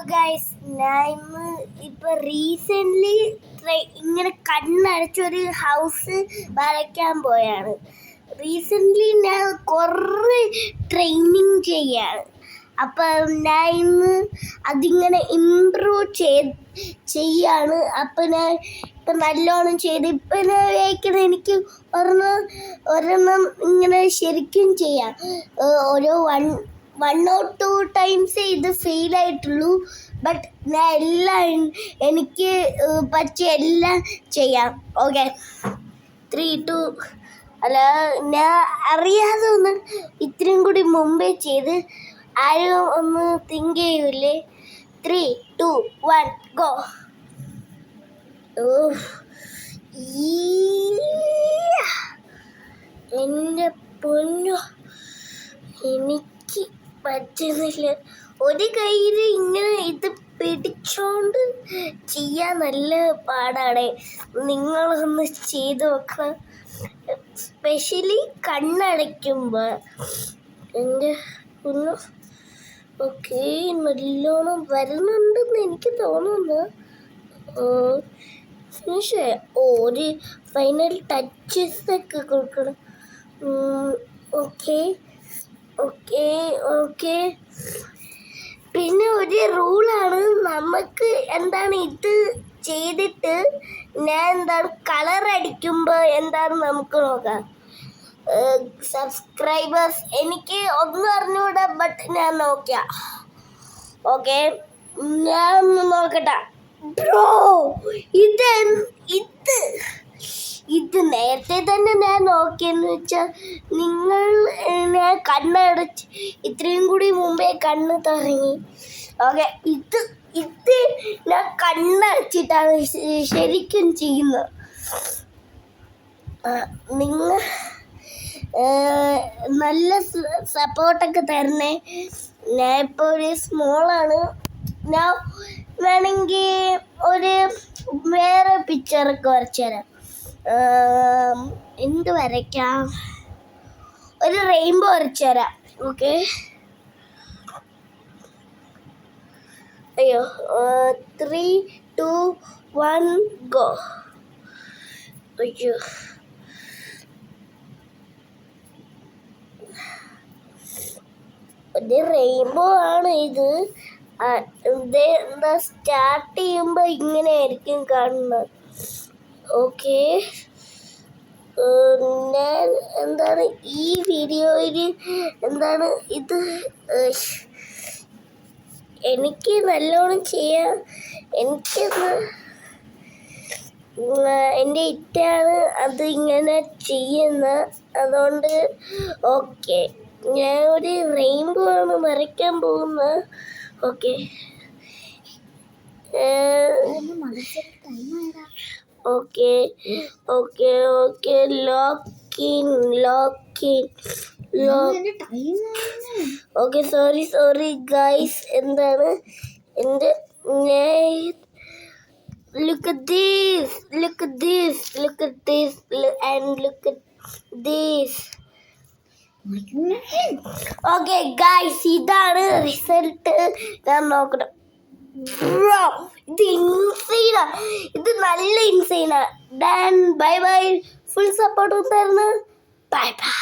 Guys, ഞാൻ ഇപ്പൊ recent ഇങ്ങനെ കണ്ണടച്ചൊരു ഹൗസ് വരയ്ക്കാൻ പോയാണ്. റീസെന്റ് ഞാൻ കുറേ ട്രെയിനിങ് ചെയ്യാണ്. അപ്പം ഞാൻ ഇന്ന് അതിങ്ങനെ ഇമ്പ്രൂവ് ചെയ്യാണ്. അപ്പം ഞാൻ ഇപ്പം നല്ലോണം ചെയ്ത് ഇപ്പം ഞാൻ വിചാരിക്കുന്നത് എനിക്ക് ഒരെണ്ണം ഇങ്ങനെ ശരിക്കും ചെയ്യാം. ഓരോ 1 or 2 times ഇത് ഫെയിൽ ആയിട്ടുള്ളൂ. ബട്ട് ഞാൻ എല്ലാം എനിക്ക് പറ്റിയ എല്ലാം ചെയ്യാം. ഓക്കെ, 3, 2 അല്ല, ഞാൻ അറിയാതെ ഒന്ന് ഇത്രയും കൂടി മുമ്പേ ചെയ്ത് ആരും ഒന്ന് തിങ്ക് ചെയ്യൂലേ. 3, 2, 1 ഗോ. എൻ്റെ പൊന്നോ, എനിക്ക് പറ്റുന്നില്ല. ഒരു കയ്യിൽ ഇങ്ങനെ ഇത് പിടിച്ചോണ്ട് ചെയ്യാൻ നല്ല പാടാണ്. നിങ്ങളൊന്ന് ചെയ്ത് നോക്കണം, സ്പെഷ്യലി കണ്ണടയ്ക്കുമ്പോൾ. എൻ്റെ ഒന്ന് ഓക്കെ, നല്ലോണം വരുന്നുണ്ടെന്ന് എനിക്ക് തോന്നുന്നു. ഒരു ഫൈനൽ ടച്ചസ് ഒക്കെ കൊടുക്കണം. ഓക്കെ ഓക്കെ ഓക്കെ പിന്നെ ഒരു റൂളാണ്, നമുക്ക് എന്താണ് ഇത് ചെയ്തിട്ട് ഞാൻ എന്താണ് കളർ അടിക്കുമ്പോൾ എന്താണ് നമുക്ക് നോക്കാം. സബ്സ്ക്രൈബേഴ്സ് എനിക്ക് ഒന്നും അറിഞ്ഞൂടാ, ബട്ട് ഞാൻ നോക്കിയാ ഓക്കെ. ഞാൻ ഒന്ന് നോക്കട്ടെ ബ്രോ. ഇത് നേരത്തെ തന്നെ ഞാൻ നോക്കിയെന്ന് വെച്ചാൽ ഞാൻ കണ്ണടച്ച് ഇത്രയും കൂടി മുമ്പേ കണ്ണ് തുടങ്ങി. ഓക്കെ, ഇത് ഞാൻ കണ്ണടച്ചിട്ടാണ് ശരിക്കും ചെയ്യുന്നത്. നിങ്ങൾ നല്ല സപ്പോർട്ടൊക്കെ തരണേ. ഞാൻ ഇപ്പോൾ ഒരു സ്മോളാണ്. ഞാൻ വേണമെങ്കിൽ ഒരു വേറെ പിക്ചറൊക്കെ വരച്ചു തരാം. എന്ത് വരയ്ക്കാം? ഒരു റെയിൻബോ വരച്ചു തരാം. ഓക്കെ, അയ്യോ, 3, 2, 1 ഗോ. അയ്യോ, ഒരു റെയിൻബോ ആണ് ഇത്. എന്താ സ്റ്റാർട്ട് ചെയ്യുമ്പോൾ ഇങ്ങനെ ആയിരിക്കും കാണുന്നത്. ഓക്കെ, ഞാൻ എന്താണ് ഈ വീഡിയോയിൽ എന്താണ് ഇത് എനിക്ക് നല്ലോണം ചെയ്യാം. എൻ്റെ ഇറ്റാണ് അത് ഇങ്ങനെ ചെയ്യുന്നത്. അതുകൊണ്ട് ഓക്കെ, ഞാൻ ഒരു റെയിൻബോ ആണ് വരയ്ക്കാൻ പോകുന്നത്. ഓക്കെ ഓക്കെ ഓക്കെ ഓക്കെ ലോക്കിൻ. Okay, sorry guys. എന്താണ് എൻ്റെ look at this and look at this. Okay guys, ഇതാണ് റിസൾട്ട്. ഞാൻ നോക്കണം ബ്രോ. ഇത് ഇൻസൈനാ, ഇത് നല്ല ഇൻസൈനാ. Bye bye. ഫുൾ സപ്പോർട്ട് തരുന്നു. Bye by.